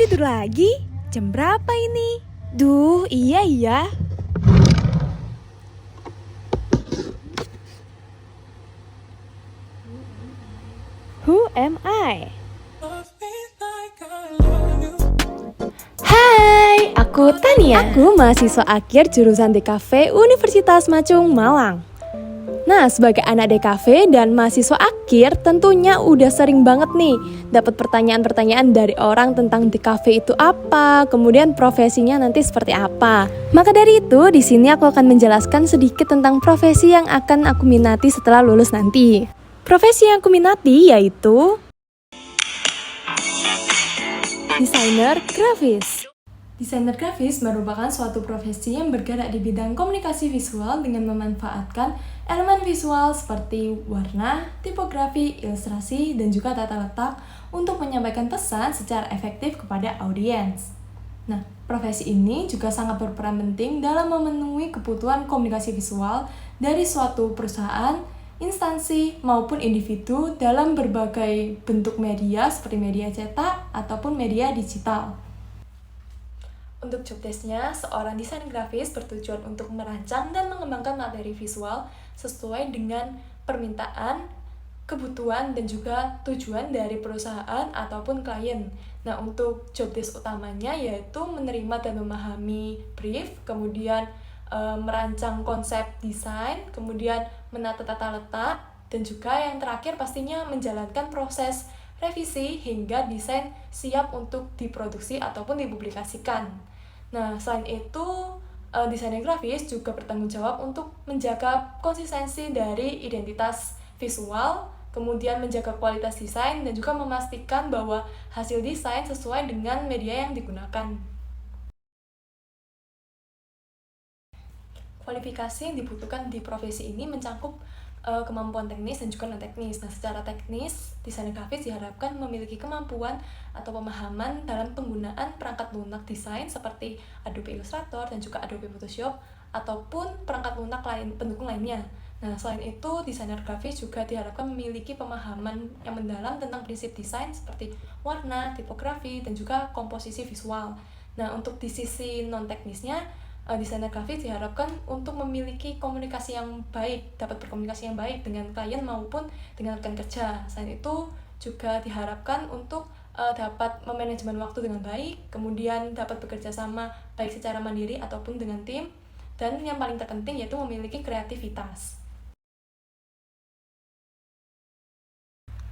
tidur lagi? Jam berapa ini? Duh, iya ya. Who am I? Hai, aku Tania. Aku mahasiswa akhir jurusan DKV Universitas Macung, Malang. Nah, sebagai anak DKV dan mahasiswa akhir, tentunya udah sering banget nih dapat pertanyaan-pertanyaan dari orang tentang DKV itu apa, kemudian profesinya nanti seperti apa. Maka dari itu, di sini aku akan menjelaskan sedikit tentang profesi yang akan aku minati setelah lulus nanti. Profesi yang aku minati yaitu desainer grafis. Desainer grafis merupakan suatu profesi yang bergerak di bidang komunikasi visual dengan memanfaatkan elemen visual seperti warna, tipografi, ilustrasi, dan juga tata letak untuk menyampaikan pesan secara efektif kepada audiens. Nah, profesi ini juga sangat berperan penting dalam memenuhi kebutuhan komunikasi visual dari suatu perusahaan, instansi, maupun individu dalam berbagai bentuk media seperti media cetak ataupun media digital. Untuk job desk-nya, seorang desainer grafis bertujuan untuk merancang dan mengembangkan materi visual sesuai dengan permintaan, kebutuhan, dan juga tujuan dari perusahaan ataupun klien. Nah, untuk job desk utamanya yaitu menerima dan memahami brief, kemudian merancang konsep desain, kemudian menata tata letak, dan juga yang terakhir pastinya menjalankan proses revisi hingga desain siap untuk diproduksi ataupun dipublikasikan. Nah, selain itu, desainer grafis juga bertanggung jawab untuk menjaga konsistensi dari identitas visual, kemudian menjaga kualitas desain, dan juga memastikan bahwa hasil desain sesuai dengan media yang digunakan. Kualifikasi yang dibutuhkan di profesi ini mencakup kemampuan teknis dan juga non-teknis. Nah, secara teknis, desainer grafis diharapkan memiliki kemampuan atau pemahaman dalam penggunaan perangkat lunak desain seperti Adobe Illustrator dan juga Adobe Photoshop ataupun perangkat lunak lain pendukung lainnya. Nah, selain itu, desainer grafis juga diharapkan memiliki pemahaman yang mendalam tentang prinsip desain seperti warna, tipografi, dan juga komposisi visual. Nah, untuk di sisi non-teknisnya, desainer grafis diharapkan untuk memiliki komunikasi yang baik, dapat berkomunikasi yang baik dengan klien maupun dengan rekan kerja. Selain itu juga diharapkan untuk dapat memanajemen waktu dengan baik, kemudian dapat bekerja sama baik secara mandiri ataupun dengan tim, dan yang paling terpenting yaitu memiliki kreativitas.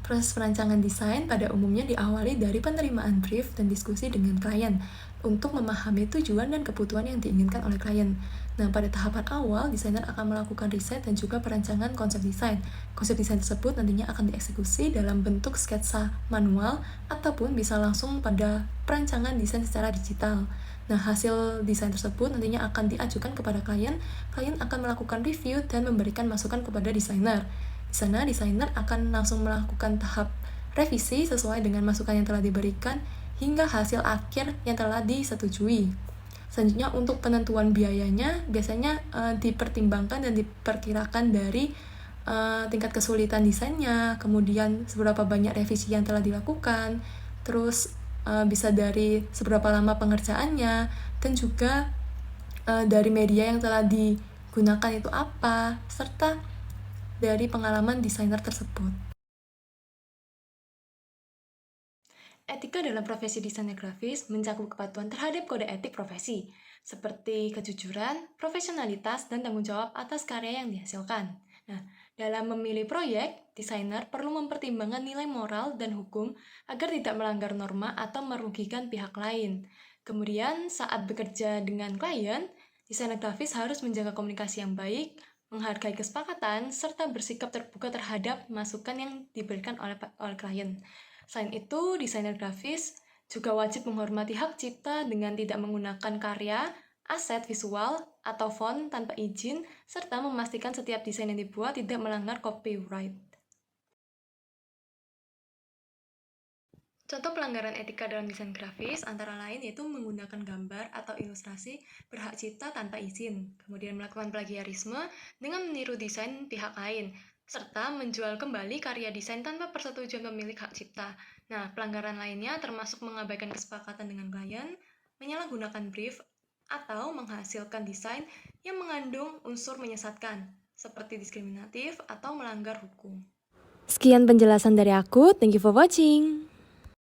Proses perancangan desain pada umumnya diawali dari penerimaan brief dan diskusi dengan klien untuk memahami tujuan dan kebutuhan yang diinginkan oleh klien. Nah, pada tahapan awal, desainer akan melakukan riset dan juga perancangan konsep desain. Konsep desain tersebut nantinya akan dieksekusi dalam bentuk sketsa manual ataupun bisa langsung pada perancangan desain secara digital. Nah, hasil desain tersebut nantinya akan diajukan kepada klien. Klien akan melakukan review dan memberikan masukan kepada desainer. Di sana, desainer akan langsung melakukan tahap revisi sesuai dengan masukan yang telah diberikan hingga hasil akhir yang telah disetujui. Selanjutnya, untuk penentuan biayanya biasanya dipertimbangkan dan diperkirakan dari tingkat kesulitan desainnya, kemudian seberapa banyak revisi yang telah dilakukan, terus bisa dari seberapa lama pengerjaannya, dan juga dari media yang telah digunakan itu apa, serta dari pengalaman desainer tersebut. Etika dalam profesi desainer grafis mencakup kepatuhan terhadap kode etik profesi, seperti kejujuran, profesionalitas, dan tanggung jawab atas karya yang dihasilkan. Nah, dalam memilih proyek, desainer perlu mempertimbangkan nilai moral dan hukum agar tidak melanggar norma atau merugikan pihak lain. Kemudian, saat bekerja dengan klien, desainer grafis harus menjaga komunikasi yang baik, menghargai kesepakatan, serta bersikap terbuka terhadap masukan yang diberikan oleh klien. Selain itu, desainer grafis juga wajib menghormati hak cipta dengan tidak menggunakan karya, aset visual, atau font tanpa izin, serta memastikan setiap desain yang dibuat tidak melanggar copyright. Contoh pelanggaran etika dalam desain grafis antara lain yaitu menggunakan gambar atau ilustrasi berhak cipta tanpa izin, kemudian melakukan plagiarisme dengan meniru desain pihak lain, serta menjual kembali karya desain tanpa persetujuan pemilik hak cipta. Nah, pelanggaran lainnya termasuk mengabaikan kesepakatan dengan klien, menyalahgunakan brief, atau menghasilkan desain yang mengandung unsur menyesatkan, seperti diskriminatif atau melanggar hukum. Sekian penjelasan dari aku, thank you for watching.